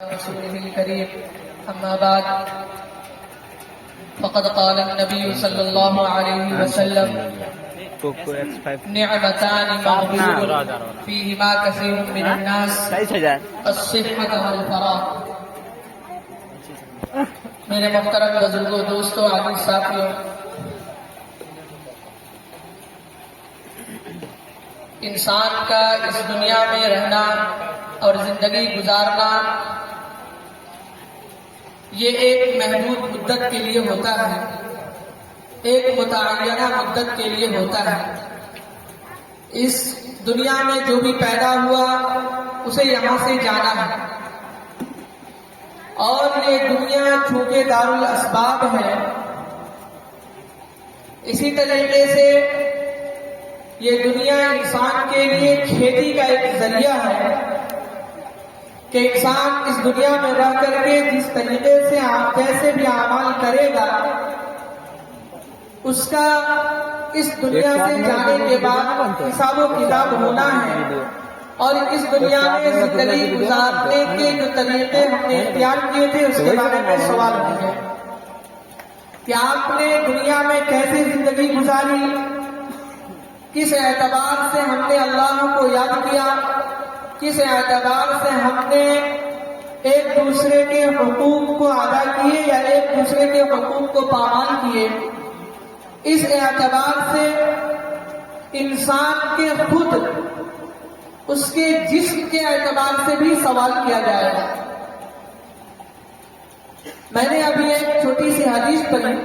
رسوله الكريم أما بعد فقد قال النبي صلى الله عليه وسلم نعمتان مغبون فيهما كثير من الناس الصحة والفراغ. میرے محترم بزرگوں، دوستوں، عزیز ساتھیوں، انسان کا اس دنیا میں رہنا اور زندگی گزارنا یہ ایک محدود مدت کے لیے ہوتا ہے، ایک متعینہ مدت کے لیے ہوتا ہے. اس دنیا میں جو بھی پیدا ہوا اسے یہاں سے جانا ہے، اور یہ دنیا چونکہ دارالاسباب ہے، اسی طریقے سے یہ دنیا انسان کے لیے کھیتی کا ایک ذریعہ ہے کہ انسان اس دنیا میں رہ کر کے جس طریقے سے جیسے بھی اعمال کرے گا اس کا اس دنیا سے جانے کے بعد حساب و کتاب ہونا ہے. اور اس دنیا میں زندگی گزارنے کے جو طریقے ہم نے اختیار کیے تھے اس کے بارے میں سوال ہوں گے کہ آپ نے دنیا میں کیسے زندگی گزاری، کس اعتبار سے ہم نے اللہ کو یاد کیا، کس اعتبار سے ہم نے ایک دوسرے کے حقوق کو ادا کیے یا ایک دوسرے کے حقوق کو پامال کیے. اس اعتبار سے انسان کے خود اس کے جسم کے اعتبار سے بھی سوال کیا جائے گا. میں نے ابھی ایک چھوٹی سی حدیث پڑھی،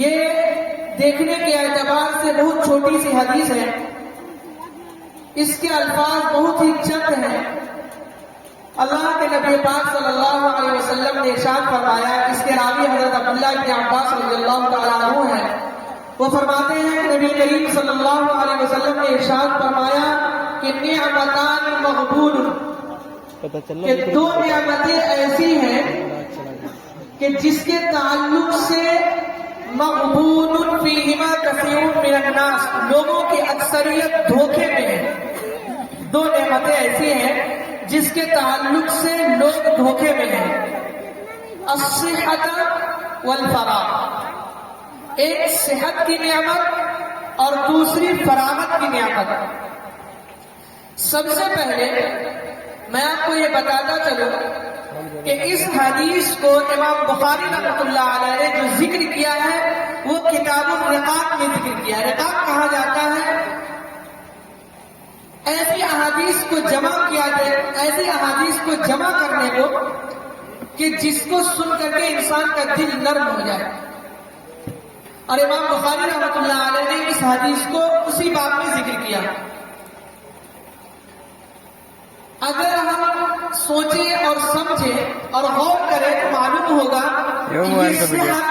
یہ دیکھنے کے اعتبار سے بہت چھوٹی سی حدیث ہے، اس کے الفاظ بہت ہی چند ہیں. اللہ کے نبی پاک صلی اللہ علیہ وسلم نے ارشاد فرمایا، اس کے راوی حضرت عبداللہ بن عباس رضی اللہ تعالیٰ عنہ ہیں. وہ فرماتے ہیں کہ نبی کریم صلی اللہ علیہ وسلم نے ارشاد فرمایا کہ نعمتان مغبون، کہ دو نعمتیں ایسی ہیں کہ جس کے تعلق سے مغبون فیہما کثیر من الناس، لوگوں کی اکثریت دھوکے میں ہے. دو نعمتیں ایسی ہیں جس کے تعلق سے لوگ دھوکے میں ہیں. الصحت والفراغ، ایک صحت کی نعمت اور دوسری فراغت کی نعمت. سب سے پہلے میں آپ کو یہ بتاتا چلوں کہ اس حدیث کو امام بخاری رحمۃ اللہ علیہ نے جو ذکر کیا ہے وہ کتاب الرقاق میں ذکر کیا ہے. رقاق کہا جاتا ہے ایسی احادیث کو جمع کیا جائے، ایسی احادیث کو جمع کرنے کو کہ جس کو سن کر کے انسان کا دل نرم ہو جائے. اور امام بخاری رحمۃ اللہ علیہ نے اس حدیث کو اسی باب میں ذکر کیا. اگر ہم سوچیں اور سمجھیں اور غور کریں تو معلوم ہوگا کہ یہ صحت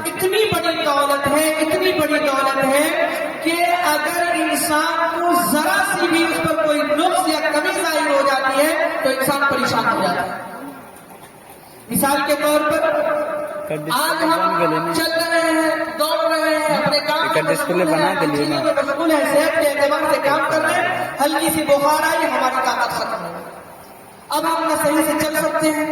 اتنی بڑی دولت ہے، اتنی بڑی دولت ہے کہ اگر انسان کو ذرا سی بھی اس پر کوئی نقص یا کمی ظاہر ہو جاتی ہے تو انسان پریشان ہو جاتا ہے. مثال کے طور پر آج ہم چل رہے ہیں، دوڑ رہے ہیں، اپنے کام میں مشغول ہیں، صحت کے اعتبار سے کام کر رہے ہیں، ہلکی سی بخار آئی، ہماری طاقت ختم ہو گئی. اب ہم نہ صحیح سے چل سکتے ہیں،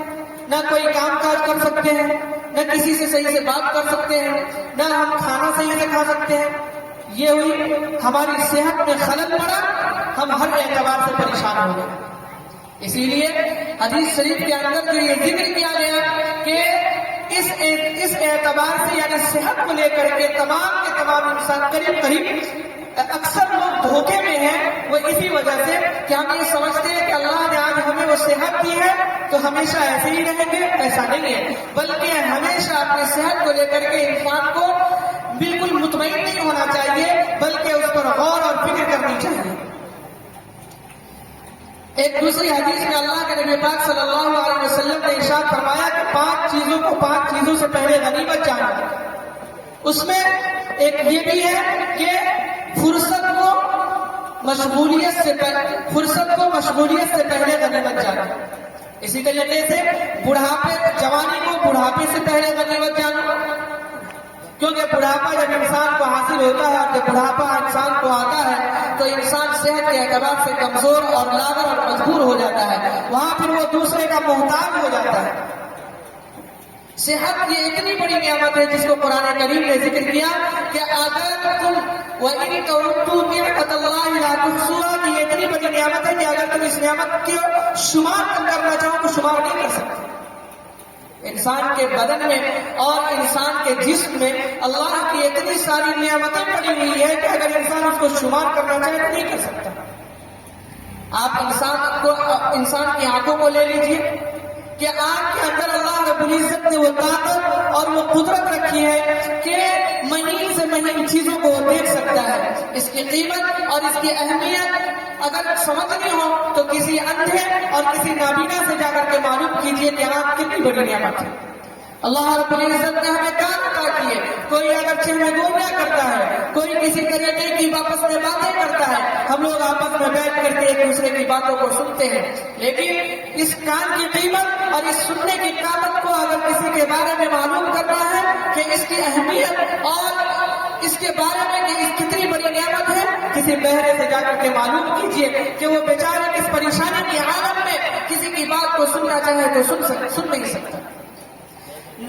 نہ کوئی کام کاج کر سکتے ہیں، نہ کسی سے صحیح سے بات کر سکتے ہیں، نہ ہم کھانا صحیح سے کھا سکتے ہیں. یہ ہوئی ہماری صحت میں خلل پڑا، ہم ہر اعتبار سے پریشان ہو گئے. اسی لیے حدیث شریف کے اندر جو یہ ذکر کیا گیا کہ اس اعتبار سے یعنی صحت کو لے کر کے تمام کے تمام انسان قریب اکثر لوگ دھوکے میں ہیں. وہ اسی وجہ سے کہ ہم یہ سمجھتے ہیں کہ اللہ نے آج ہمیں وہ صحت دی ہے تو ہمیشہ ایسے ہی رہیں گے. ایسا نہیں ہے، بلکہ ہمیشہ اپنی صحت کو لے کر کے انسان کو بالکل مطمئن نہیں ہونا چاہیے، بلکہ اس پر غور اور فکر کرنی چاہیے. ایک دوسری حدیث میں اللہ کے نبی پاک صلی اللہ علیہ وسلم نے ارشاد فرمایا کہ پانچ چیزوں سے پہلے غنیمت جانا. اس میں ایک یہ بھی ہے کہ فرصت کو مشغولیت سے پہلے غنیمت جانا. اسی طریقے سے جوانی کو بڑھاپے سے پہلے غنیمت جانا. کیونکہ بڑھاپا جب انسان کو حاصل ہوتا ہے اور جب بڑھاپا انسان کو آتا ہے تو انسان صحت کے اعتبار سے کمزور اور لاغر اور مجبور ہو جاتا ہے، وہاں پھر وہ دوسرے کا محتاج ہو جاتا ہے۔ صحت یہ اتنی بڑی نعمت ہے جس کو قرآن کریم نے ذکر کیا کہ اگر تم وَإِن تَعُدُّوا نِعْمَتَ اللَّهِ لَا تُحْصُوهَا، کہ یہ اتنی بڑی نعمت ہے کہ اگر تم اس نعمت کے شمار کرنا چاہو تو شمار نہیں کر سکتے۔ انسان کے بدن میں اور انسان کے جسم میں اللہ کی اتنی ساری نعمتیں پڑی ہوئی ہے کہ اگر انسان اس کو شمار کرنا چاہے تو نہیں کر سکتا۔ آپ انسان کی آنکھوں کو لے لیجئے کہ آنکھ کے اندر اللہ رب العزت نے وہ طاقت اور وہ قدرت رکھی ہے کہ مہین سے مہین چیزوں کو وہ دیکھ سکتا ہے۔ اس کی قیمت اور اس کی اہمیت اگر سمجھنی ہو تو کسی اندھے اور کسی نابینا سے جا کر کے معلوم کیجئے کہ آنکھ کتنی بڑی نعمت ہے۔ اللہ رب العزت نے ہمیں کان عطا کیے، کوئی اگرچہ ہمیں گونگا کرتا ہے، کوئی کسی طریقے کی آپس میں باتیں کرتا ہے، ہم لوگ آپس میں بیٹھ کر کے ایک دوسرے کی باتوں کو سنتے ہیں، لیکن اس کان کی قیمت اور اس سننے کی طاقت کو اگر کسی کے بارے میں معلوم کرنا ہے کہ اس کی اہمیت اور اس کے بارے میں کہ اس کتنی بڑی نعمت ہے، کسی بہرے سے جا کر کے معلوم کیجئے کہ وہ بیچارہ کس پریشانی کی حالت میں کسی کی بات کو سننا چاہے تو سن نہیں سکتا۔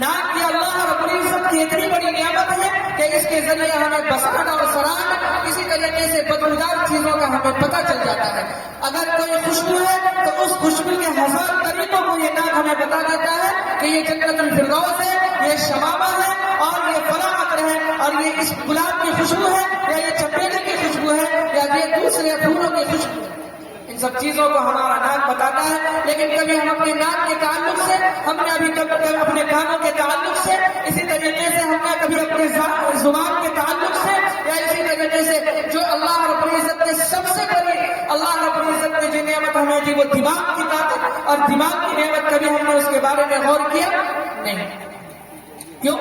ناک کی اللہ رب العزت کی اتنی بڑی نعمت ہے کہ اس کے ذریعے ہمیں بسان اور سران اسی طریقے سے بدبودار چیزوں کا ہمیں پتہ چل جاتا ہے۔ اگر کوئی خوشبو ہے تو اس خوشبو کے ہزار طریقوں کو یہ ناک ہمیں بتا دیتا ہے کہ یہ جنت الفردوس ہے، یہ شمامہ ہے اور یہ فلاں عطر ہے اور یہ اس گلاب کی خوشبو ہے یا یہ چمیلی کی خوشبو ہے یا یہ دوسرے پھولوں کی خوشبو ہے۔ ان سب چیزوں کو ہمارا ناک بتاتا ہے، لیکن کبھی ہم اپنے ناک کے تعلق سے، ہم نے ابھی کبھی اپنے کانوں کے تعلق سے، اسی طریقے سے ہم نے کبھی اپنے زبان کے تعلق سے یا اسی طریقے سے جو اللہ رب العزت نے سب سے بڑی اللہ رب العزت نے جو نعمت ہمیں دی وہ دماغ کی طاقت اور دماغ کی نعمت، کبھی ہم نے اس کے بارے میں غور کیا نہیں۔ کیوں؟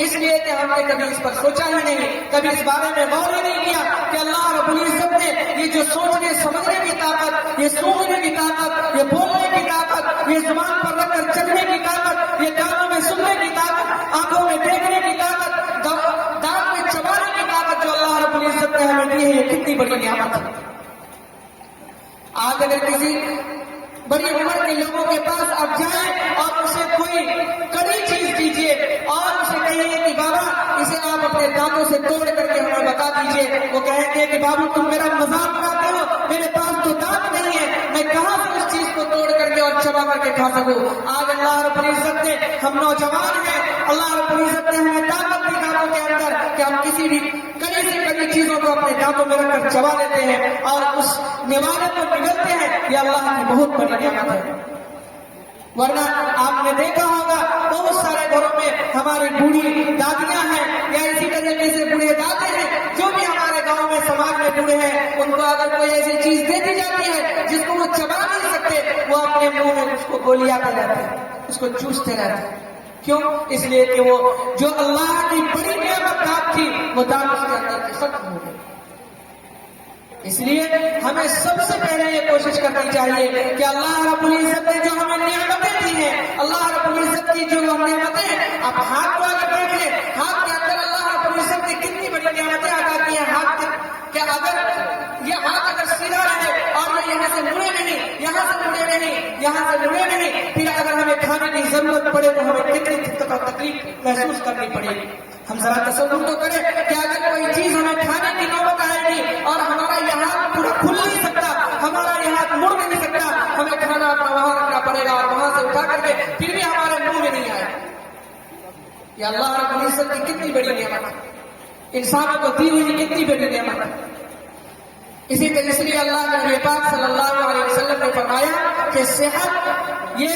اس لیے کہ ہم نے کبھی اس پر سوچا ہی نہیں، کبھی اس بارے میں غور ہی نہیں کیا کہ اللہ رب العزت نے یہ جو سوچنے سمجھنے کی طاقت، یہ سوچنے کی طاقت، یہ بولنے کی طاقت، یہ زبان پر رکھ کر چلنے کی طاقت، یہ کانوں میں سننے کی طاقت، آنکھوں میں دیکھنے کی طاقت، دانت میں چبانے کی طاقت جو اللہ رب العزت نے ہمیں دی ہے، یہ کتنی بڑی نعمت ہے۔ آج اگر کسی بڑی عمر کے لوگوں کے پاس آپ جائیں اور اسے کوئی کڑی چیز دیجیے اور اسے کہیے کہ بابا اسے آپ اپنے دانتوں سے توڑ کر کے ہمیں بتا دیجیے، وہ کہیں گے کہ بابو تم میرا مذاق اڑاتے ہو، میرے پاس تو دانت نہیں ہے، میں کہاں سے اس چیز کو توڑ کر کے اور چبا کر کے کھا سکوں۔ آج اللہ رب العزت نے، ہم نوجوان ہیں، اللہ رب العزت نے ہمیں طاقت دی دانتوں کے اندر کہ ہم کسی بھی کڑی سے کڑی چیزوں کو اپنے دانتوں میں رکھ کر چبا لیتے ہیں اور اس نوالے کو نگلتے ہیں۔ یہ اللہ کی بہت بڑی نعمت ہے۔ ورنہ آپ نے دیکھا ہوگا بہت سارے گھروں میں ہماری بوڑھی دادیاں ہیں یا اسی طریقے سے بوڑھے دادے ہیں، جو بھی ہمارے گاؤں میں سماج میں بوڑھے ہیں، ان کو اگر کوئی ایسی چیز دے دی جاتی ہے جس کو وہ چبا نہیں سکتے، وہ اپنے منہ میں اس کو گولیاتے رہتے ہیں، اس کو چوستے رہتے ہیں۔ کیوں؟ اس لیے کہ وہ جو اللہ کی بڑی نعمت دانت تھی وہ دانت اس کے اندر ختم ہو گئی۔ اس لیے ہمیں سب سے پہلے یہ کوشش کرنی چاہیے کہ اللہ رب العزت نے جو ہمیں نعمتیں دی ہیں، اللہ رب العزت کی جو نعمتیں ہیں، آپ ہاتھ کو اگر دیکھ لیں، ہاتھ کے اندر اللہ رب العزت نے کتنی بڑی نعمتیں عطا کی ہیں۔ ہاتھ کہ اگر یہ ہاتھ اگر سیدھا رہے اور میں یہاں سے مڑے نہیں، یہاں سے مڑے نہیں، یہاں سے مڑے نہیں، پھر اگر ہمیں کھانے کی ضرورت پڑے تو ہمیں کتنی دقت اور تکلیف محسوس کرنی پڑے گی۔ ہم ذرا تصور تو کریں کہ اگر کوئی چیز ہمیں کھانے کی نوبت آئے گی اور ہمارا یہ ہاتھ پورا کھل نہیں سکتا، ہمارا یہ ہاتھ مڑ نہیں سکتا، ہمیں کھانا اپنا وہاں رکھنا پڑے گا اور وہاں سے اٹھا کر کے پھر بھی ہمارے منہ میں نہیں آئے۔ یہ اللہ رب العزت کی کتنی بڑی نعمت ہے، انسانوں کو دی ہوئی کتنی بڑی نعمت ہے۔ اسی طرح اس لیے اللہ کے نبی پاک صلی اللہ علیہ وسلم نے فرمایا کہ صحت یہ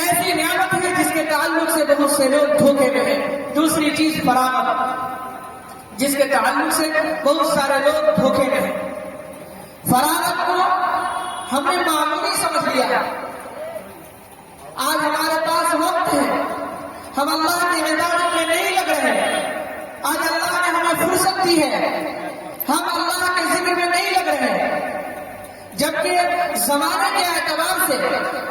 ایسی نعمت ہے جس کے تعلق سے بہت سے لوگ دھوکے میں ہیں۔ دوسری چیز فراغت، جس کے تعلق سے بہت سارے لوگ دھوکے میں ہیں۔ فراغت کو ہم نے معمولی سمجھ لیا۔ آج ہمارے پاس وقت ہے، ہم اللہ کی عبادت میں نہیں لگ رہے ہیں، آج اللہ نے ہمیں فرصت دی ہے، ہم اللہ کے ذکر میں نہیں لگ رہے ہیں۔ جبکہ زمانے کے اعتبار سے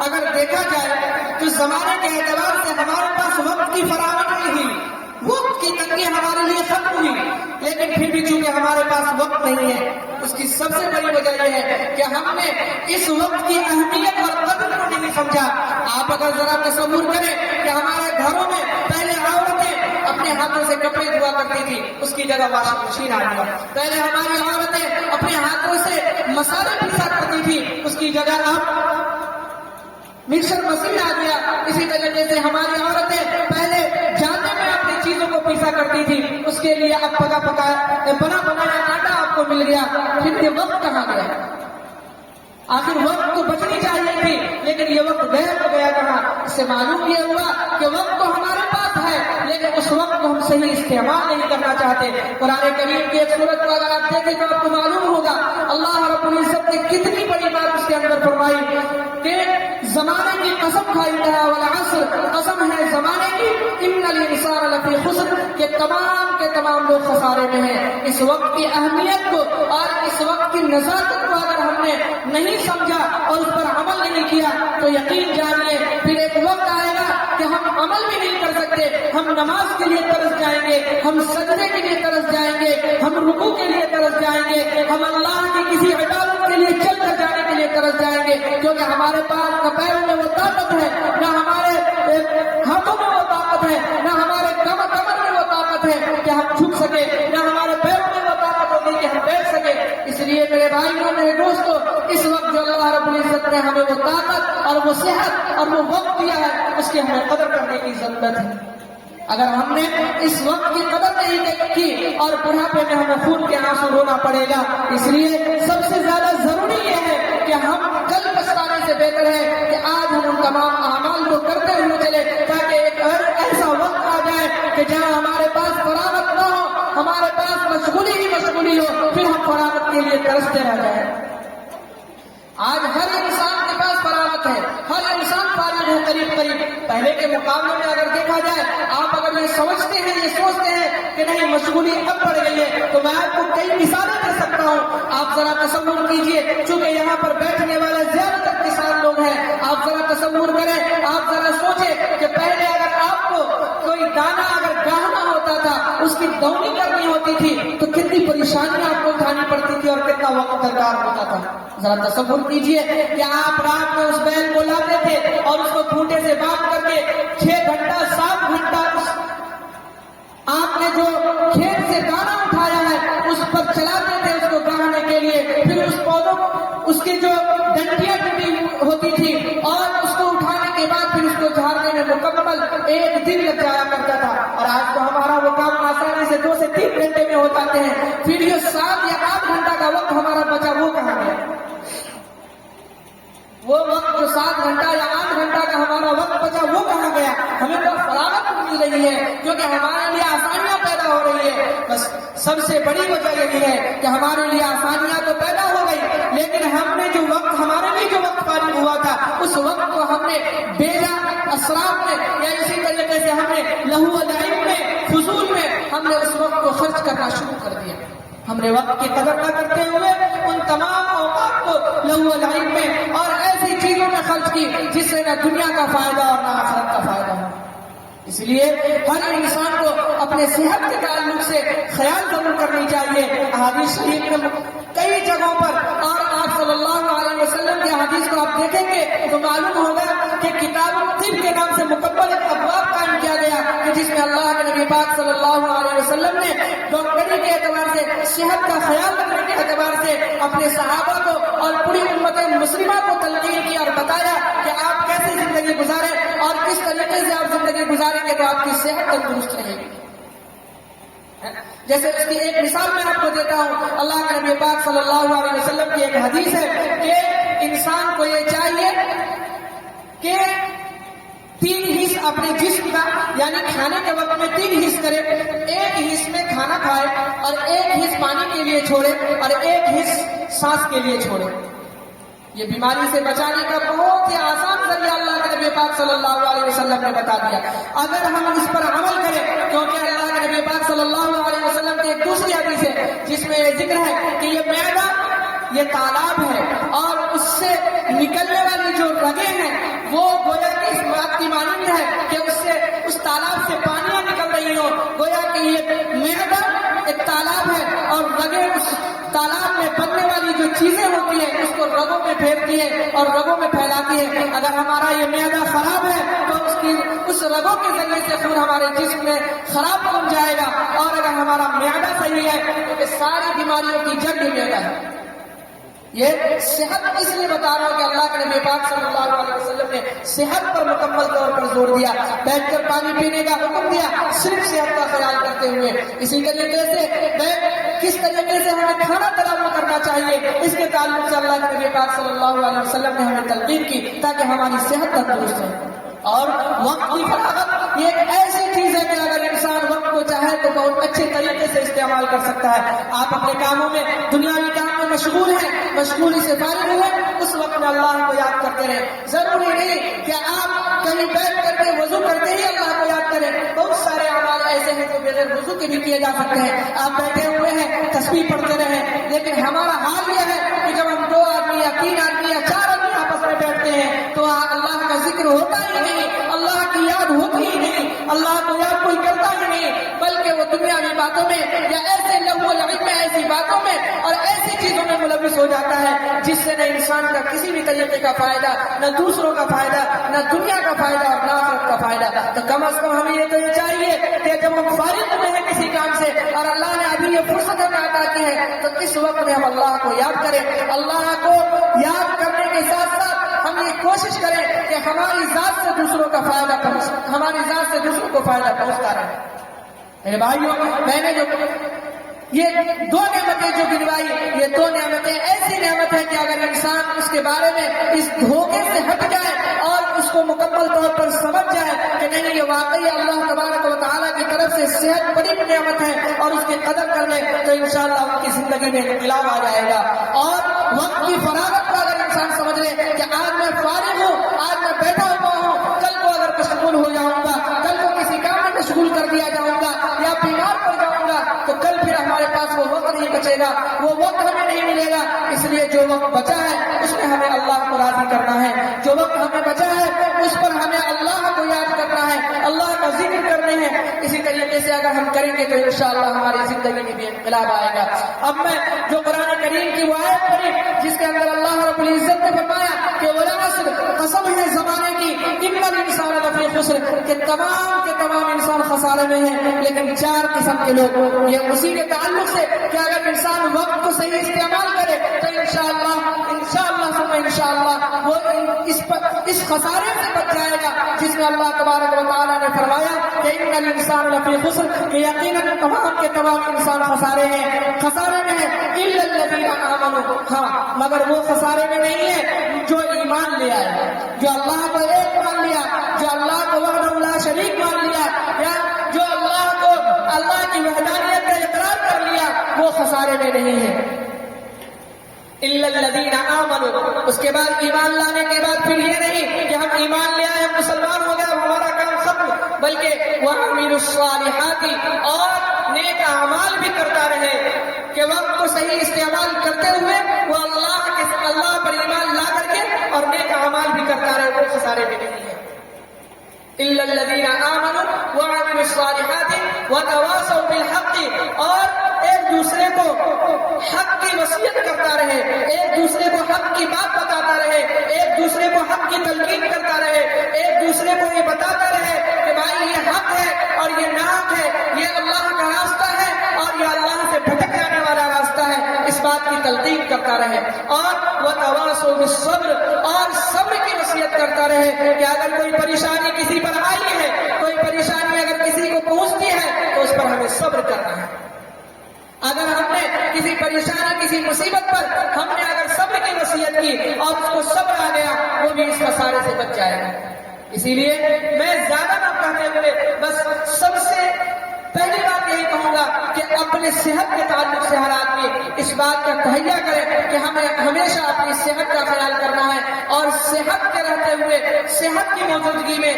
اگر دیکھا جائے تو زمانے کے اعتبار سے ہمارے پاس وقت کی فراغت نہیں ہوئی۔ وقت کی تنگی ہمارے لیے ختم ہوئی، لیکن پھر بھی چونکہ ہمارے پاس وقت نہیں ہے، اس کی سب سے بڑی وجہ یہ ہے کہ ہم نے اس وقت کی اہمیت اور قدر کو نہیں سمجھا۔ آپ اگر ذرا تصور کریں کہ ہمارے گھروں میں پہلے عورتیں اپنے ہاتھوں سے کپڑے دھوا کرتی تھی، اس کی جگہ واشنگ مشین آ گیا۔ پہلے ہماری عورتیں اپنے ہاتھوں سے مسالے پیسا کرتی تھی، اس کی جگہ اب مکسر مشین آ گیا۔ اسی طریقے سے ہماری عورتیں پہلے جاننے میں اپنی چیزوں کو پیسا کرتی تھی، اس کے لیے اب بنا بنایا آٹا آپ کو مل گیا۔ پھر یہ وقت کہاں گیا؟ آخر وقت تو بچنی چاہیے تھی، لیکن یہ وقت غیر ہو گیا کہاں؟ اس سے معلوم یہ ہوا کہ وقت تو ہمارے پاس ہے، لیکن اس وقت کو ہم صحیح استعمال نہیں کرنا چاہتے۔ قرآن کریم کی ایک سورت کو اگر آپ دیکھیں تو آپ کو معلوم ہوگا اللہ رب العزت نے کتنی بڑی بات اس کے اندر فرمائی کہ زمانے کی قسم کھائی ہے، والعصر، قسم ہے زمانے کی، ان الانسان لفی خسر، کہ تمام لوگ خسارے میں ہیں۔ اس وقت کی اہمیت کو اور اس وقت کی نزاکت کو اگر ہم نے نہیں سمجھا اور اس پر عمل نہیں کیا تو یقین جانیے پھر ایک وقت آئے گا کہ ہم عمل بھی نہیں کر سکتے، ہم نماز کے لیے ترس جائیں گے، ہم سجدے کے لیے ترس جائیں گے، ہم رکوع کے لیے ترس جائیں گے، ہم اللہ کی کسی عبادت کے لیے چل کر جانے کے لیے ترس جائیں گے، کیونکہ ہمارے پاس نہ پیروں میں وہ طاقت ہے، نہ ہمارے ہاتھوں میں وہ طاقت ہے، نہ ہمارے کمر میں وہ طاقت ہے کہ ہم جھک سکے، نہ ہمارے پیروں میں وہ طاقت ہوگی کہ ہم بیٹھ سکے۔ اس لیے میرے بھائیوں، میرے دوستوں، اس وقت جو اللہ رب العزت نے ہمیں وہ طاقت اور وہ صحت اور وہ وقت دیا ہے، اس کی ہمیں قدر کرنے کی ضرورت ہے۔ اگر ہم نے اس وقت کی قدر نہیں کی اور بڑھاپے میں ہمیں خون کے آنسو رونا پڑے گا۔ اس لیے سب سے زیادہ ضروری یہ ہے کہ ہم کل پچھتانے سے بہتر ہے کہ آج ہم ان تمام اعمال کو کرتے ہوئے چلے، تاکہ ایک ایسا وقت آ جائے کہ جہاں ہمارے پاس فراغت نہ ہو، ہمارے پاس مشغولی ہی مشغولی ہو، پھر ہم فراغت کے لیے ترستے رہ جائیں۔ آج ہر انسان کے پاس فراغت ہے، ہر انسان فارغ ہے قریب قریب۔ پہلے کے مقابلے میں اگر دیکھا جائے، آپ اگر یہ سمجھتے ہیں، یہ سوچتے ہیں کہ نہیں مشغولی اب بڑھ گئی ہے، تو میں آپ کو کئی مثالیں دے سکتا ہوں۔ آپ ذرا تصور کیجئے، چونکہ یہاں پر بیٹھنے والے زیادہ تر کسان لوگ ہیں، آپ ذرا تصور کریں، آپ ذرا سوچیں کہ پہلے اگر آپ کو کوئی دانہ اگر گاہنا ہوتا تھا، اس کی دونی کرنی ہوتی تھی تو کتنی پریشانیاں آپ کو اٹھانی پڑتی تھی اور کتنا وقت درکار ہوتا تھا۔ ذرا تصور کیجئے کہ آپ رات میں اس بیل کو لاتے تھے اور اس کو کھوٹے سے باندھ کر کے 6 گھنٹہ 7 گھنٹہ آپ نے جو کھیت سے دانا اٹھایا ہے اس پر چلاتے تھے اس کو گاہنے کے لیے، پھر اس پودوں اس کی جو ڈنڈیاں ٹوٹی ہوتی تھی اور اس کو اٹھانے کے بعد پھر اس کو جھاڑنے میں مکمل 1 دن لگ جایا کرتا تھا، اور آج تو ہمارا وہ کام آسانی سے 2 سے 3 گھنٹے میں ہو جاتے ہیں۔ پھر یہ 7 یا 8 گھنٹہ کا وقت ہمارا بچا وہ کہاں گیا؟ وہ وقت جو 7 گھنٹہ یا 8 گھنٹہ کا ہمارا وقت بچا وہ کہاں گیا؟ ہمیں تو فراغت مل رہی ہے کیونکہ ہمارے لیے آسانیاں پیدا ہو رہی ہے۔ بس سب سے بڑی وجہ یہی ہے کہ ہمارے لیے آسانیاں تو پیدا ہو گئی، لیکن ہم نے جو وقت ہمارے لیے جو وقت فارغ ہوا تھا اس وقت کو ہم نے بیجا اسراف میں یا اسی طریقے سے ہم نے لہو و لعب میں، فضول میں ہم نے اس وقت کو خرچ کرنا شروع کر دیا۔ ہم نے وقت کی قدر نہ کرتے ہوئے ان تمام اوقات کو لہو و لعب میں اور ایسی چیزوں میں خرچ کی جس سے نہ دنیا کا فائدہ اور نہ آخرت کا فائدہ ہو۔ اس لیے ہر انسان کو اپنے صحت کے تعلق سے خیال ضرور کرنی چاہیے۔ احادیث شریف میں کئی جگہوں پر اور آپ صلی اللہ علیہ وسلم کی حدیث کو آپ دیکھیں گے تو معلوم ہوگا کہ کتاب الطب کے نام سے مکمل ایک ابواب قائم کیا گیا کہ جس میں اللہ کے نبی پاک صلی اللہ علیہ وسلم نے ڈاکٹری کے اعتبار سے، صحت کا خیال رکھنے کے اعتبار سے اپنے صحابہ کو اور پوری امت مسلمہ کو تلقین کیا اور بتایا کہ آپ کیسے زندگی گزاریں اور کس طریقے سے آپ زندگی گزاریں گے تو آپ کی صحت تندرست رہے گی۔ جیسے اس کی ایک مثال میں آپ کو دیتا ہوں، اللہ کے نبی پاک صلی اللہ علیہ وسلم کی ایک حدیث ہے کہ انسان کو یہ چاہیے کہ 3 حص اپنے جسم کا، یعنی کھانے کے وقت میں 3 حص کرے، 1 حص میں کھانا کھائے اور 1 حص پانی کے لیے چھوڑے اور 1 حص سانس کے لیے چھوڑے۔ یہ بیماری سے بچانے کا بہت ہی آسان ذریعہ اللہ کے نبی پاک صلی اللہ علیہ وسلم نے بتا دیا۔ اگر ہم اس پر عمل کریں، کیونکہ اللہ کے نبی پاک صلی اللہ علیہ وسلم کی ایک دوسری حدیث ہے جس میں یہ ذکر ہے کہ یہ معدہ یہ تالاب ہے اور اس سے نکلنے والی جو رگیں ہیں وہ گویا کہ اس بات کی مانند ہے کہ اس سے اس تالاب سے پانیاں نکل رہی ہو، گویا کہ یہ معدہ ایک تالاب ہے اور رگیں اس تالاب میں بننے والی جو چیزیں ہوتی ہیں اس کو رگوں میں پھیرتی ہے اور رگوں میں پھیلاتی ہے. اگر ہمارا یہ معدہ خراب ہے تو اس رگوں کے ذریعے سے خون ہمارے جسم میں خراب ہو جائے گا. اور اگر ہمارا معدہ صحیح ہے تو یہ ساری بیماریوں کی جڑ معدہ ہے. یہ صحت اس لیے بتا رہا ہوں کہ اللہ کے نبی پاک صلی اللہ علیہ وسلم نے صحت پر مکمل طور پر زور دیا. بیٹھ کر پانی پینے کا حکم دیا صرف صحت کا خیال کرتے ہوئے. اسی طریقے سے کس طریقے سے ہمیں کھانا تناول کرنا چاہیے اس کے تعلق سے اللہ کے نبی پاک صلی اللہ علیہ وسلم نے ہمیں تلقین کی تاکہ ہماری صحت تندرست ہو. اور وقت کی فراغت یہ ایک ایسی چیز ہے کہ اگر انسان وقت کو چاہے تو بہت اچھے طریقے سے استعمال کر سکتا ہے. آپ اپنے کاموں میں دنیاوی کام میں مشغول ہیں, مشغولی سے فارغ ہوئے اس وقت میں اللہ کو یاد کرتے رہیں. ضروری نہیں کہ آپ کہیں بیٹھ کر کے وضو کرتے ہی اللہ کو یاد کریں. بہت سارے اعمال ایسے ہیں جو بغیر وضو کے بھی کیے جا سکتے ہیں. آپ بیٹھے ہوئے ہیں تسبیح پڑھتے رہیں, لیکن ہمارا حال یہ ہے کہ جب ہم 2 آدمی یا 3 آدمی یا 4 آدمی آپس میں بیٹھتے ہیں تو اللہ کا ذکر ہوتا ہی نہیں, اللہ کی یاد ہوتی ہی نہیں, اللہ کو یاد کوئی کرتا ہی نہیں, بلکہ وہ دنیاوی باتوں میں یا ایسے لغو و لعب میں, ایسی باتوں میں اور ایسی چیزوں میں ملوث ہو جاتا ہے جس سے نہ انسان کا کسی بھی طریقے کا فائدہ, نہ دوسروں کا فائدہ, نہ دنیا کا فائدہ اور نہ آخرت کا فائدہ. تو کم از کم ہمیں یہ تو یہ چاہیے کہ جب ہم فارغ ہوئے ہیں کسی کام سے اور اللہ نے ابھی یہ فرصت ہمیں عطا کی ہے تو اس وقت میں ہم اللہ کو یاد کریں. اللہ کو یاد کرنے کے ساتھ ساتھ ہم یہ کوشش کریں کہ ہماری ذات سے دوسروں کا فائدہ ہماری ذات سے دوسروں کو فائدہ پہنچتا رہے. میرے بھائیوں میں نے جو یہ 2 نعمتیں جو گنوائی, یہ 2 نعمتیں ایسی نعمت ہے کہ اگر انسان اس کے بارے میں اس دھوکے سے ہٹ جائے اور اس کو مکمل طور پر سمجھ جائے کہ نہیں یہ واقعی اللہ تبارک و تعالیٰ کی طرف سے صحت بڑی نعمت ہے اور اس کی قدر کر لے تو انشاءاللہ ان کی زندگی میں انقلاب آ جائے گا. اور وقت کی فراغت کو اگر انسان سمجھ لے کہ آج میں فارغ ہوں, آج میں بیٹھا ہوا ہوں, کل کو اگر مشغول ہو جاؤں گا, کل کو کسی کام میں مشغول کر دیا جاؤں گا یا بیمار پڑ جاؤں گا تو کل پھر ہمارے پاس وہ وقت نہیں بچے گا, وہ وقت ہمیں نہیں ملے گا. اس لیے جو وقت بچا ہے اس میں ہمیں اللہ کو راضی کرنا ہے. جو وقت ہمیں بچا ہے اس پر ہمیں اللہ کو یاد کرنا ہے, اللہ کا ذکر کرنے ہیں. اسی طریقے سے اگر ہم کریں گے تو انشاءاللہ ہماری زندگی میں بھی انقلاب آئے گا. اب میں جو قرآن کریم کی وہ آیت پڑھی جس کے اندر اللہ رب العزت نے فرمایا کہ والعصر, قسم ہے زمانے کی, ان الانسان لفی خسر, کہ تمام کے تمام انسان خسارے میں ہیں, لیکن 4 قسم کے لوگ. یہ اسی کے تعلق سے کہ اگر انسان وقت کو صحیح استعمال کرے تو انشاءاللہ وہ اس خسارے سے بچ جائے گا جس میں اللہ تبارک و تعالیٰ نے فرمایا کہ ان الانسان لفی خسر, کہ یقیناً تمام کے تمام انسان خسارے میں ہیں الا الذین آمنوا, ہاں مگر وہ خسارے میں نہیں ہے جو ایمان لے آئے, جو اللہ کو ایک مان لیا, جو اللہ کو وحدہ لا شریک مان لیا, یا جو اللہ کی وحدانیت کا اقرار کر لیا, وہ خسارے میں نہیں ہے. الا الذین آمنوا, اس کے بعد ایمان لانے کے بعد پھر یہ نہیں کہ ہم ایمان لے آئے, ہم مسلمان ہو گئے, ہمارا کام ختم, بلکہ وعملوا الصالحات, اور نیک اعمال بھی کرتا رہے کہ وقت کو صحیح استعمال کرتے ہوئے وہ اللہ پر ایمان لا کر کے اور نیک اعمال بھی کرتا رہے, وہ خسارے میں نہیں ہے. الا الذین آمنوا وعملوا الصالحات وتواصوا بالحق, اور ایک دوسرے کو حق کی وصیت کرتا رہے, ایک دوسرے کو حق کی بات بتاتا رہے, ایک دوسرے کو حق کی تلقین کرتا رہے, ایک دوسرے کو یہ بتاتا رہے کہ بھائی یہ حق ہے اور یہ ناحق ہے, یہ اللہ کا راستہ ہے اور یہ اللہ سے بھٹک جانے والا راستہ ہے, اس بات کی تلقین کرتا رہے. اور وتواصوا بالصبر, اور صبر کی وصیت کرتا رہے کہ اگر کوئی پریشانی کسی پر آئی ہے, کوئی پریشانی اگر کسی کو پہنچتی ہے تو اس پر ہمیں صبر کرنا ہے. اگر ہم نے کسی پریشانی, کسی مصیبت پر ہم نے اگر صبر کی وصیت کی اور اس کو صبر آ گیا, وہ بھی اس خسارے سے بچ جائے گا. اسی لیے میں زیادہ نہ کہتے ہوئے بس سب سے پہلی بات یہی کہوں گا کہ اپنے صحت کے تعلق سے ہر آدمی اس بات کا تہیہ کرے کہ ہمیں ہمیشہ اپنی صحت کا خیال کرنا ہے, اور صحت کے رہتے ہوئے, صحت کی موجودگی میں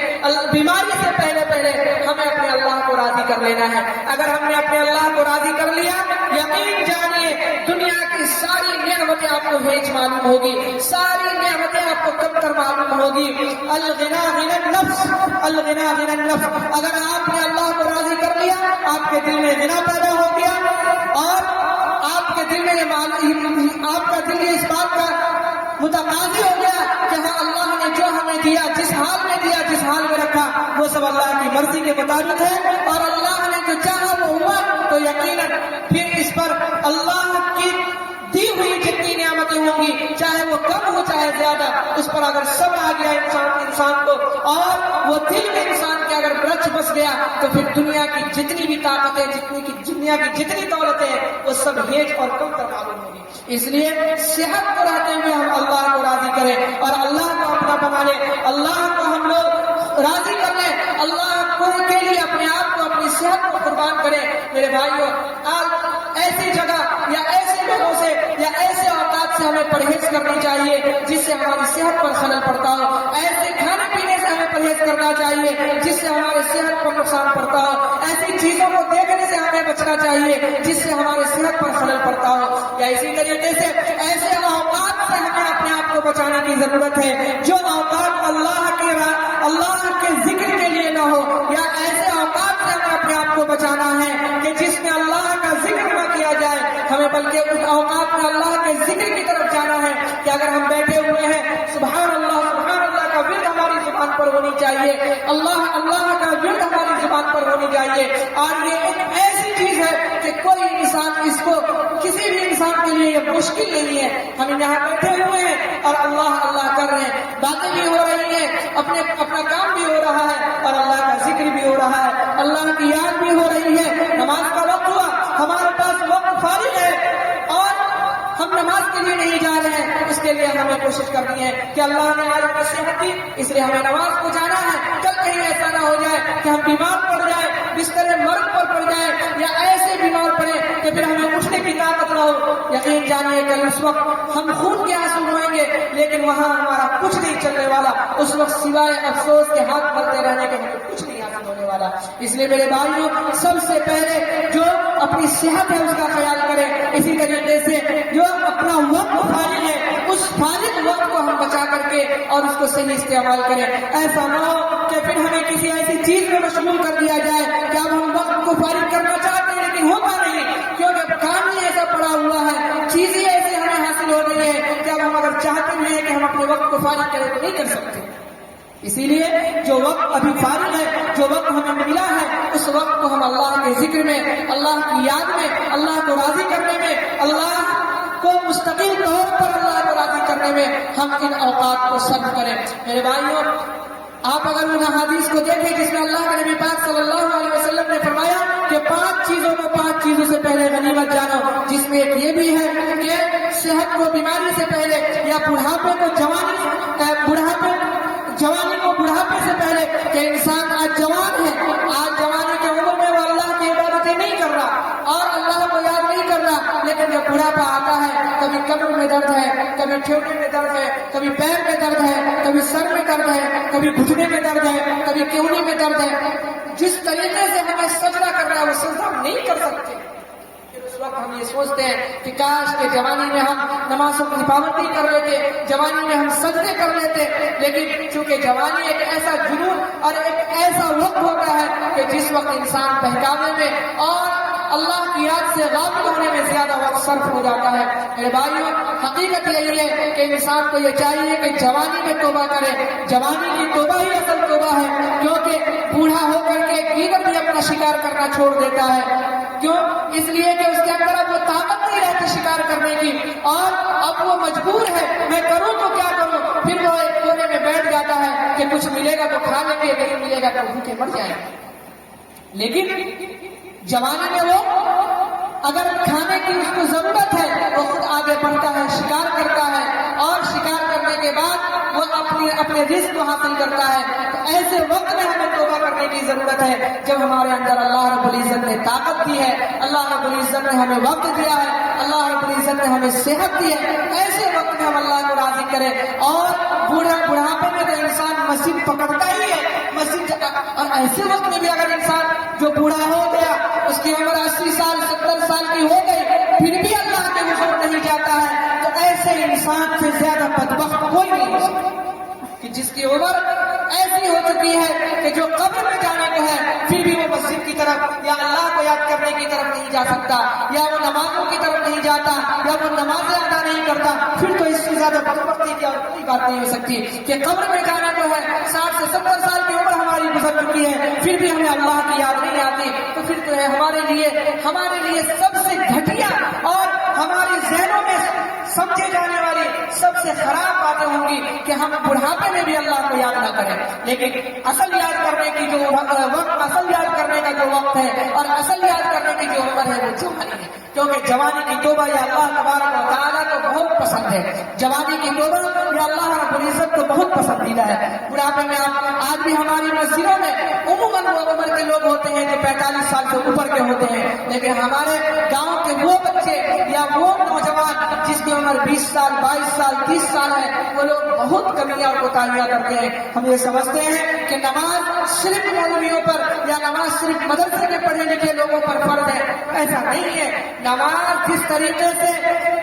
بیماری سے پہلے ہمیں اپنے اللہ کو راضی کر لینا ہے. اگر ہم نے اپنے اللہ کو راضی کر لیا, یقین جانیے دنیا کی ساری نعمتیں آپ کو ہیج معلوم ہوگی, ساری نعمتیں آپ کو کم تر معلوم ہوگی. الغنا غنى النفس, الغنا غنى النفس. اگر آپ نے اللہ کو راضی کر لیا گیا، آپ کے دل میں غنا پیدا ہو گیا، اور آپ کے دل میں آپ کا دل اس بات کا متقاضی ہو گیا کہ ہاں اللہ نے جو ہمیں دیا، جس حال میں دیا، جس حال میں رکھا، وہ سب اللہ کی مرضی کے مطابق ہے، اور اللہ نے جو چاہا وہ ہوا، تو یقیناً پھر اس پر اللہ کی دی ہوئی جتنی نعمتیں ہوں گی، چاہے وہ کم ہو چاہے زیادہ، اس پر اگر سب آ گیا انسان کو، اور وہ دل میں انسان کے اگر برچ بس گیا، تو پھر دنیا کی جتنی بھی طاقتیں، دنیا کی جتنی دولتیں ہیں، وہ سب ہیج اور کم تر معلوم ہوگی۔ اس لیے صحت کو رہتے ہوئے ہم اللہ کو راضی کریں اور اللہ کو اپنا بنا لیں، اللہ کو ہم لوگ راضی کر لیں، اللہ کو کے لیے اپنے آپ کو، اپنی صحت کو قربان کریں۔ میرے بھائیوں، آج ایسی جگہ یا ایسے لوگوں سے یا ایسے اوقات سے ہمیں پرہیز کرنی چاہیے جس سے ہماری صحت پر خلل پڑتا ہو، ایسے کھانے پینے سے ہمیں پرہیز کرنا چاہیے جس سے ہمارے صحت پر نقصان پڑتا ہو، ایسی چیزوں کو دیکھنے سے ہمیں بچنا چاہیے جس سے ہمارے صحت پر خلل پڑتا ہو، یا اسی طریقے سے ایسے اوقات سے ہمیں اپنے آپ کو بچانے کی ضرورت ہے جو اوقات اللہ کے ذکر کے لیے نہ ہو، یا ایسے اوقات سے ہمیں اپنے آپ کو بچانا ہے کہ جس میں اللہ کا ذکر نہ کیا جائے، ہمیں بلکہ اس اوقات میں اللہ کے ذکر کی طرف جانا ہے کہ اگر ہم بیٹھے ہوئے ہیں، سبحان اللہ کا ورد ہماری زبان پر ہونی چاہیے، اللہ کا ورد ہماری زبان پر ہونی چاہیے، اور یہ ایک ایسی چیز ہے کہ کوئی انسان اس کو، کسی بھی انسان کے لیے یہ مشکل نہیں ہے۔ ہم یہاں بیٹھے ہوئے ہیں اور اللہ کر رہے ہیں، باتیں بھی ہو رہی ہیں، اپنا کام بھی ہو رہا ہے، اور اللہ کا ذکر بھی ہو رہا ہے، اللہ کی یاد بھی ہو رہی ہے، نماز کا وقت ہوا، ہمارے پاس وقت فارغ ہے اور ہم نماز کے لیے نہیں جا رہے ہیں، اس کے لیے ہمیں کوشش کرنی ہے کہ اللہ نے آج ہمیں صحت دی، اس لیے ہمیں نماز کو جانا ہے، کل کہیں ایسا نہ ہو جائے کہ ہم بیمار پڑ جائیں، بستر مرض پر پڑ جائیں، یا ایسے بیمار پڑے کہ پھر ہمیں اٹھنے کی طاقت نہ ہو۔ یقین جانیے کہ اس وقت ہم خون کے آنسو روئیں گے، لیکن وہاں ہمارا کچھ نہیں چلنے والا، اس وقت سوائے افسوس کے ہاتھ بھرتے رہنے کے ہمیں کچھ نہیں حاصل ہونے والا۔ اس لیے میرے بھائیوں، سب سے پہلے جو اپنی صحت ہے اس کا خیال کریں، اسی طریقے سے جو اپنا وقت فارغ ہے اس فارغ وقت کو ہم بچا کر کے اور اس کو صحیح استعمال کریں۔ ایسا نہ ہو کہ پھر ہمیں کسی ایسی چیز میں مشغول کر دیا جائے کہ اب ہم وقت کو فارغ کرنا چاہتے ہیں لیکن ہوتا نہیں، کیونکہ کام ہی ایسا پڑا ہوا ہے، چیز ہی ایسی ہمیں حاصل ہو گئی ہے کہ اب ہم اگر چاہتے بھی ہیں کہ ہم اپنے وقت کو فارغ کریں تو نہیں کر سکتے۔ اسی لیے جو وقت ابھی فارغ ہے، جو وقت ہمیں ملا ہے، اس وقت کو ہم اللہ کے ذکر میں، اللہ کی یاد میں، اللہ کو راضی کرنے میں، اللہ کو مستقل طور پر اللہ کو راضی کرنے میں ہم ان اوقات کو صرف کریں۔ میرے بھائیوں، آپ اگر ان حدیث کو دیکھیں جس میں اللہ کے نبی پاک صلی اللہ علیہ وسلم نے فرمایا کہ 5 چیزوں سے پہلے غنیمت جانو، جس میں ایک یہ بھی ہے کہ صحت کو بیماری سے پہلے، یا بڑھاپے کو بڑھاپے سے پہلے، کہ انسان آج جوان ہے، آج جوانی کے عمر میں وہ اللہ کی عبادتیں نہیں کر رہا اور اللہ کو یاد نہیں کر رہا، لیکن جب بڑھاپا آتا ہے، کبھی کمر میں درد ہے، کبھی ٹھیوٹے میں درد ہے، کبھی پیر میں درد ہے، کبھی سر میں درد ہے، کبھی گھٹنے میں درد ہے، کبھی کیونی میں درد ہے، جس طریقے سے ہمیں سجدہ کرنا ہے وہ سجدہ ہم نہیں کر سکتے۔ اس وقت ہم یہ سوچتے ہیں کہ کاش کہ جوانی میں ہم نمازوں کی پابندی کر لیتے، جوانی میں ہم سجدے کر لیتے، لیکن چونکہ جوانی ایک ایسا جنون اور ایک ایسا وقت ہوتا ہے کہ جس وقت انسان بہکاوے میں اور اللہ کی یاد سے غافل ہونے میں زیادہ وقت صرف ہو جاتا ہے۔ میرے بھائیوں، حقیقت یہی ہے کہ انسان کو یہ چاہیے کہ جوانی میں توبہ کرے، جوانی کی توبہ ہی اصل توبہ ہے، کیونکہ بوڑھا ہو کر کے ادھر بھی اپنا شکار کرنا چھوڑ دیتا ہے۔ کیوں؟ اس لیے کہ اس کے اندر اب وہ طاقت نہیں رہتی شکار کرنے کی، اور اب وہ مجبور ہے، میں کروں تو کیا کروں، پھر وہ ایک کونے میں بیٹھ جاتا ہے کہ کچھ ملے گا تو کھا لیں گے، نہیں ملے گا تو بھوکے مر جائیں گے۔ لیکن جوانی میں وہ اگر کھانے کی اس کو ضرورت ہے وہ خود آگے بڑھتا ہے، شکار کرتا ہے، اور شکار کرنے کے بعد وہ اپنے رزق کو حاصل کرتا ہے۔ تو ایسے وقت میں ہمیں توبہ کرنے کی ضرورت ہے جب ہمارے اندر اللہ رب العزت نے طاقت دی ہے، اللہ رب العزت نے ہمیں وقت دیا ہے، اللہ رب العزت نے ہمیں صحت دی ہے۔ ایسے وقت میں ہم اللہ کو راضی کریں، اور بڑھاپے میں تو انسان مسجد پکڑتا ہی ہے، مسجد، اور ایسے وقت میں بھی اگر انسان جو بوڑھا ہو گیا، اس کی عمر 80 سال 70 سال کی ہو گئی، پھر بھی اللہ کے حضور نہیں جاتا ہے، تو ایسے انسان سے زیادہ بدبخت کوئی نہیں ہو سکتا کہ جس کی عمر ایسی ہو چکی ہے کہ جو قبر میں جانے کو ہے پھر بھی وہ مسجد کی طرف یا اللہ کو یاد کرنے کی طرف نہیں جا سکتا، یا وہ نمازوں کی طرف نہیں جاتا، یا وہ نمازیں ادا نہیں کرتا، پھر تو اس سے زیادہ بدبختی کی اور کوئی بات نہیں ہو سکتی کہ قبر میں جانا تو ہے، 60 سے 70 سال کی عمر ہماری گزر چکی ہے پھر بھی ہمیں اللہ کی یاد نہیں آتی، تو پھر تو ہے ہمارے لیے سب سے گھٹیا اور ہماری ذہنوں میں سمجھے جانے والی سب سے خراب باتیں ہوں گی کہ ہم بڑھاپے میں بھی اللہ کو یاد نہ کریں۔ لیکن اصل یاد کرنے کی جو وقت، اصل یاد کرنے کا جو وقت ہے اور اصل یاد کرنے کی جو عمر ہے وہ جوانی ہے، کیونکہ جوانی کی توبہ یہ اللہ تبارک و تعالیٰ کو بہت پسند ہے، جوانی کی توبہ یہ اللہ رب العزت کو بہت پسندیدہ ہے۔ بڑھاپے میں آج بھی ہماری مسجدوں میں عموماً وہ عمر کے لوگ ہوتے ہیں جو 45 سال سے اوپر کے ہوتے ہیں، لیکن ہمارے گاؤں کے وہ بچے یا وہ نوجوان جس کی عمر 20 سال 22 سال 30 سال ہے وہ لوگ بہت کمیاں اور کوتاہیاں کرتے ہیں۔ ہم یہ سمجھتے ہیں کہ نماز صرف مولویوں پر یا نماز صرف مدرسے میں پڑھے لکھے لوگوں پر فرض ہے، ایسا نہیں ہے۔ نماز جس طریقے سے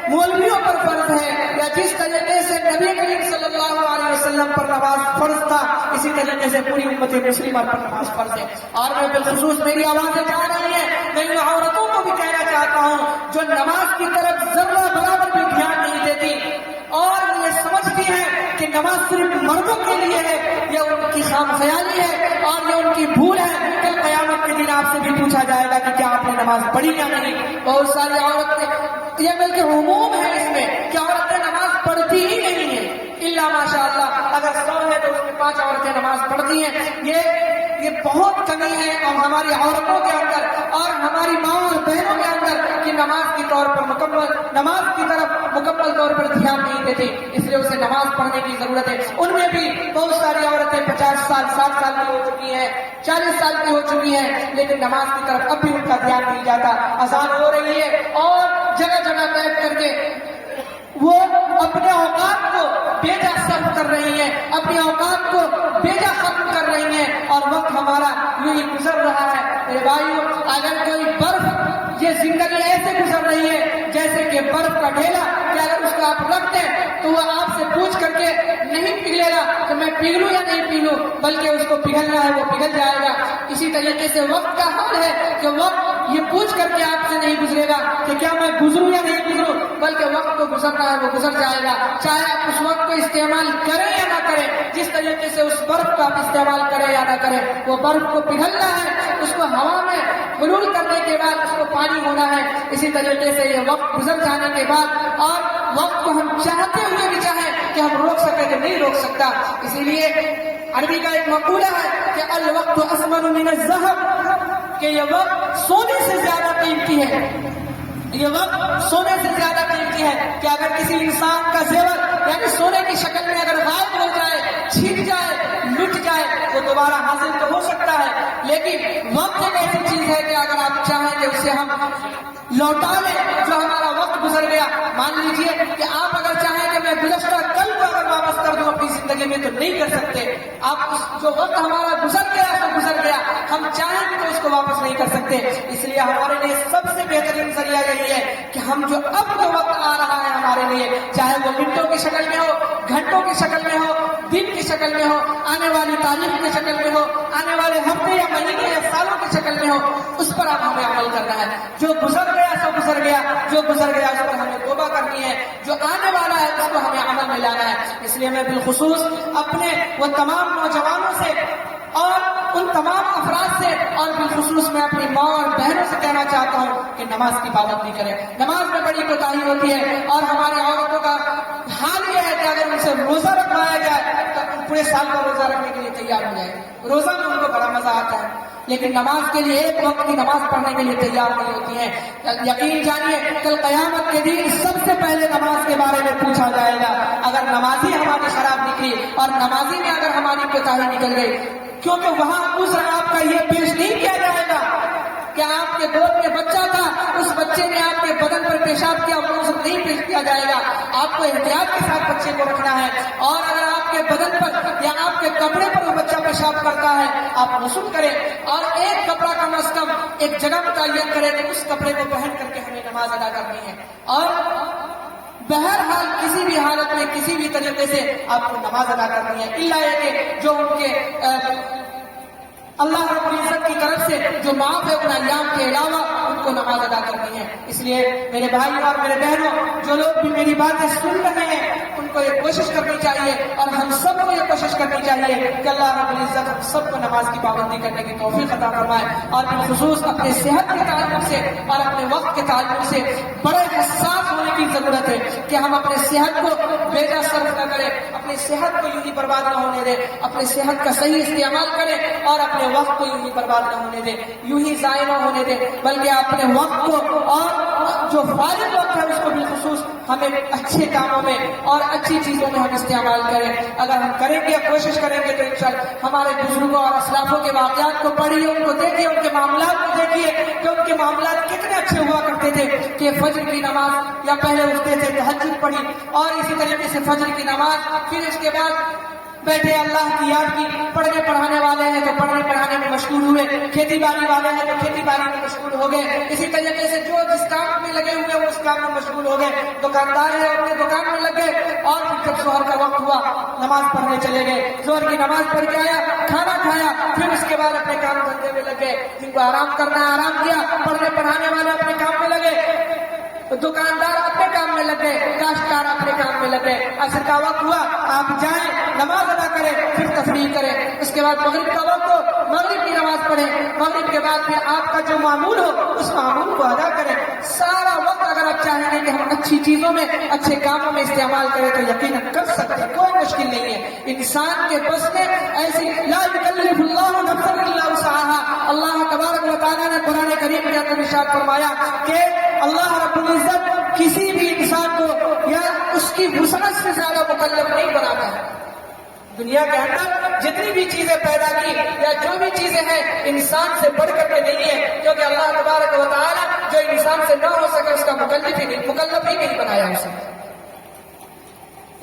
مولویوں پر فرض ہے یا جس طریقے سے نبی کریم صلی اللہ علیہ وسلم پر نماز فرض تھا، اسی طریقے سے پوری امت مسلمہ پر نماز فرض ہے۔ اور میں بالخصوص میری آوازیں جا رہی ہیں، میں ان عورتوں کو بھی کہنا چاہتا ہوں جو نماز کی طرف ذرہ برابر بھی دھیان نہیں دیتی اور یہ سمجھتی ہیں کہ نماز صرف مردوں کے لیے ہے، یہ ان کی خام خیالی ہے اور یہ ان کی بھول ہے۔ کل قیامت کے دن آپ سے بھی پوچھا جائے گا کہ کیا آپ نے نماز پڑھی یا نہیں۔ بہت ساری عورتیں، یہ بلکہ عموم ہے اس میں کہ عورتیں نماز پڑھتی ہی نہیں ہیں، الا ماشاء اللہ اگر 100 ہے تو اس میں 5 عورتیں نماز پڑھتی ہیں۔ یہ بہت کمی ہے اور ہماری عورتوں کے اندر اور ہماری ماں اور بہنوں کے اندر کہ نماز کی طور پر نماز کی طرف مکمل طور پر دھیان نہیں دیتے، اس لیے اسے نماز پڑھنے کی ضرورت ہے۔ ان میں بھی بہت ساری عورتیں 50 سال 60 سال کی ہو چکی ہیں، 40 سال کی ہو چکی ہیں، لیکن نماز کی طرف اب بھی ان کا دھیان نہیں جاتا۔ اذان ہو رہی ہے اور جگہ جگہ بیٹھ کر کے وہ اپنے اوقات کو بیجا صرف کر رہی ہیں، اپنے اوقات کو بیجا ختم کر رہی ہیں اور وقت ہمارا یوں ہی گزر رہا ہے۔ میرے بھائیو، اگر کوئی برف، یہ زندگی ایسے گزر رہی ہے جیسے کہ برف کا ڈھیلا کہ اگر اس کو آپ رکھ دیں تو وہ آپ سے پوچھ کر کے نہیں پگھلے گا کہ میں پگھلوں یا نہیں پگھلوں، بلکہ اس کو پگھلنا ہے وہ پگھل جائے گا۔ اسی طریقے سے وقت کا حال ہے کہ وقت یہ پوچھ کر کے آپ سے نہیں گزرے گا کہ کیا میں گزروں یا نہیں گزروں، بلکہ وقت کو گزرنا ہے وہ گزر جائے گا، چاہے آپ اس وقت کو استعمال کریں یا نہ کریں۔ جس طریقے سے اس برف کا آپ استعمال کریں یا نہ کریں، وہ برف کو پگھلنا ہے، اس کو ہوا میں حلول کرنے کے بعد اس کو پانی ہونا ہے۔ اسی طریقے سے یہ وقت گزر جانے کے بعد اور وقت کو ہم چاہتے ہوئے بھی چاہیں کہ ہم روک سکیں تو نہیں روک سکتا۔ اسی لیے عربی کا ایک مقولہ ہے کہ الوقت اثمن من الذهب، کہ یہ وقت سونے سے زیادہ قیمتی ہے، یہ وقت سونے سے زیادہ قیمتی ہے کہ اگر کسی انسان کا زیور یعنی سونے کی شکل میں اگر غائب ہو جائے، چھن جائے، لٹ جائے تو دوبارہ حاصل تو ہو سکتا ہے، لیکن وقت ایک ایسی چیز ہے کہ اگر آپ چاہیں کہ اسے ہم لوٹا لیں، جو ہمارا وقت گزر گیا، مان لیجئے کہ آپ اگر چاہیں کہ میں گزشتہ کل کو اگر واپس کر دوں اپنی زندگی میں تو نہیں کر سکتے۔ آپ جو وقت ہمارا گزر گیا تو گزر گیا، ہم چاہیں تو اس کو واپس نہیں کر سکتے۔ اس لیے ہمارے لیے سب سے بہترین ذریعہ یہی ہے کہ ہم جو اب جو وقت آ رہا ہے ہمارے لیے، چاہے وہ منٹوں کی شکل میں ہو، گھنٹوں کی شکل میں ہو، دن کی شکل میں ہو، آنے والی تاریخ کی شکل میں ہو، آنے والے ہفتے یا مہینے یا سالوں کی شکل میں ہو، اس پر اب ہمیں عمل کرنا ہے۔ جو گزر گیا سو گزر گیا، جو گزر گیا اس پر ہمیں توبہ کرنی ہے، جو آنے والا ہے اس کو ہمیں عمل میں لانا ہے۔ اس لیے میں بالخصوص اپنے وہ تمام نوجوانوں سے اور ان تمام افراد سے اور بالخصوص میں اپنی ماں اور بہنوں سے کہنا چاہتا ہوں کہ نماز کی پابندی کریں۔ نماز میں بڑی کوتاہی ہوتی ہے اور ہماری عورتوں کا حال یہ ہے کہ اگر ان سے روزہ رکھوایا جائے تو پورے سال کا روزہ رکھنے کے لیے تیار ہو جائے، روزہ میں ان کو بڑا مزہ آتا ہے، لیکن نماز کے لیے ایک وقت کی نماز پڑھنے کے لیے تیار نہیں ہوتی ہیں۔ یقین جانیے کل قیامت کے دن سب سے پہلے نماز کے بارے میں پوچھا جائے گا۔ اگر نمازی ہماری خراب نکلی اور نمازی میں اگر ہماری کوتاہی نکل گئی، کیونکہ وہاں عذر آپ کا یہ پیش نہیں کیا جائے گا کہ آپ کے گود میں بچہ تھا، اس بچے نے آپ کے بدن پر پیشاب کیا، وہ عذر نہیں پیش کیا جائے گا۔ آپ کو احتیاط کے ساتھ بچے کو رکھنا ہے، اور اگر آپ کے بدن پر یا آپ کے کپڑے پر وہ بچہ پیشاب کرتا ہے آپ غسل کریں اور ایک کپڑا کم از کم ایک جگہ متعین کریں کہ اس کپڑے کو پہن کر کے ہمیں نماز ادا کرنی ہے۔ اور بہرحال کسی بھی حالت میں کسی بھی طریقے سے آپ کو نماز ادا کرنی ہے، الا یہ کہ جو ان کے اللہ رب العزت کی طرف سے جو معاف ہے ان ایام کے علاوہ ان کو نماز ادا کرنی ہے۔ اس لیے میرے بھائی اور میرے بہنوں، جو لوگ بھی میری باتیں سن رہے ہیں ان کو یہ کوشش کرنی چاہیے اور ہم سب کو یہ کوشش کرنی چاہیے کہ اللہ رب العزت ہم سب کو نماز کی پابندی کرنے کی توفیق عطا فرمائے، اور بالخصوص اپنے صحت کے تعلق سے اور اپنے وقت کے تعلق سے بڑے حساس ہونے کی ضرورت ہے کہ ہم اپنے صحت کو بے جا صرف نہ کریں، اپنی صحت کو یوں ہی برباد نہ ہونے دیں، اپنے صحت کا صحیح استعمال کریں اور اپنے وقت کو یوں ہی برباد نہ ہونے دیں، یوں ہی ضائع نہ ہونے دیں، بلکہ اپنے وقت کو اور جو فارغ وقت ہے اس کو بالخصوص ہمیں اچھے کاموں میں اور اچھی چیزوں میں ہم استعمال کریں۔ اگر ہم کریں گے، کوشش کریں گے تو انشاءاللہ ہمارے بزرگوں اور اسلافوں کے واقعات کو پڑھیے، ان کو دیکھیے، ان کے معاملات کو دیکھیے کہ ان کے معاملات کتنے اچھے ہوا کرتے تھے کہ فجر کی نماز یا پہلے اٹھتے تھے تہجد پڑھی اور اسی طریقے سے فجر کی نماز، پھر اس کے بعد بیٹھے اللہ کی یاد کی، پڑھنے پڑھانے والے ہیں تو پڑھنے پڑھانے میں مشغول ہوئے، کھیتی باڑی والے ہیں تو کھیتی باڑی میں مشغول ہو گئے، اسی طریقے سے جو جس کام میں لگے ہوئے وہ اس کام میں مشغول ہو گئے، دکاندار ہے اپنے دکان میں لگ گئے، اور پھر جب ظہر کا وقت ہوا نماز پڑھنے چلے گئے، ظہر کی نماز پڑھ کے آیا، کھانا کھایا، پھر اس کے بعد اپنے کام دھندے میں لگ گئے، جن کو آرام کرنا ہے آرام کیا، پڑھنے پڑھانے والے اپنے کام میں لگے، دکاندار اپنے کام میں لگ گئے، کاشتکار اپنے کام میں لگ گئے، عصر کا وقت ہوا آپ جائیں نماز ادا کریں، پھر تفریح کریں، اس کے بعد مغرب کا وقت ہو مغرب کی نماز پڑھیں، مغرب کے بعد پھر آپ کا جو معمول ہو اس معمول کو ادا کریں۔ سارا وقت اگر آپ چاہیں گے کہ ہم اچھی چیزوں میں اچھے کاموں میں استعمال کریں تو یقیناً کر سکتے ہیں، کوئی مشکل نہیں ہے، انسان کے بس میں ایسی لا یکلف اللہ نفسا الا وسعها، اللہ تبارک و تعالیٰ نے قرآن کریم کے اندر ارشاد فرمایا کہ اللہ رب العزت کسی بھی انسان کو یا اس کی وسعت سے زیادہ مکلف نہیں بناتا ہے۔ دنیا کے اندر جتنی بھی چیزیں پیدا کی یا جو بھی چیزیں ہیں انسان سے بڑھ کر کے نہیں ہے، کیونکہ اللہ تبارک و تعالیٰ جو انسان سے نہ ہو سکے اس کا مکلف ہی نہیں بنایا اسے۔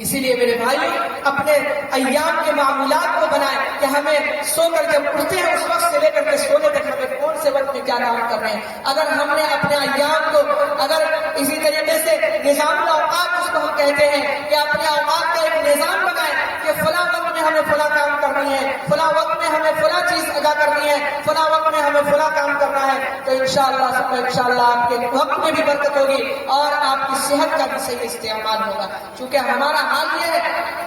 اسی لیے میرے بھائی اپنے ایام کے معمولات کو بنائیں کہ ہمیں سو کر جب اٹھتے ہیں اس وقت سے لے کر کے سونے تک ہمیں کون سے وقت میں کیا کام کر رہے ہیں۔ اگر ہم نے اپنے ایام کو اگر اسی طریقے سے نظام الاوقات اس کو ہم کہتے ہیں کہ اپنے اوقات کا ایک نظام بنائیں کہ فلاں وقت میں ہمیں فلاں کام کرنی ہے، فلاں وقت میں ہمیں فلاں چیز ادا کرنی ہے، فلاں وقت میں ہمیں فلاں کام کرنا ہے، تو انشاءاللہ آپ کے وقت میں بھی برکت ہوگی اور آپ کی صحت کا بھی صحیح استعمال ہوگا۔ چونکہ ہمارا حال یہ ہے،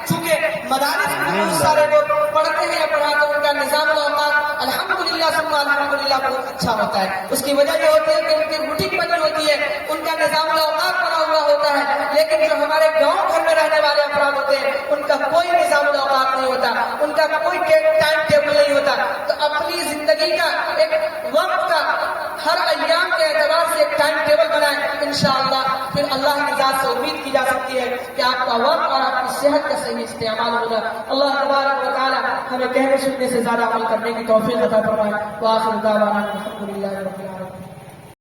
چونکہ مدارس میں بہت سارے لوگ پڑھتے ہیں یا پڑھاتے ہیں، ان کا نظام الاوقات الحمدللہ ثم الحمدللہ بہت اچھا ہوتا ہے۔ اس کی وجہ یہ ہوتی ہے کہ ان کی روٹین بنی ہوتی ہے، ان کا نظام الاوقات بنا ہوا ہوتا ہے، لیکن جو ہمارے گاؤں گھر میں رہنے والے افراد ہوتے ہیں ان کا کوئی نظام الاوقات نہیں ہوتا، ان کا کوئی ٹائم ٹیبل نہیں ہوتا۔ تو اپنی زندگی کا ایک وقت کا ہر ایام کے اعتبار سے ایک ٹائم ٹیبل بنائیں، انشاءاللہ پھر اللہ کی ذات سے امید کی جا سکتی ہے کہ آپ کا وقت اور آپ کی صحت کا صحیح استعمال ہوگا۔ اللہ تبارک و تعالی ہمیں کہنے سننے سے زیادہ عمل کرنے کی توفیق عطا فرمائے۔ وآخر دعوانا الحمدللہ۔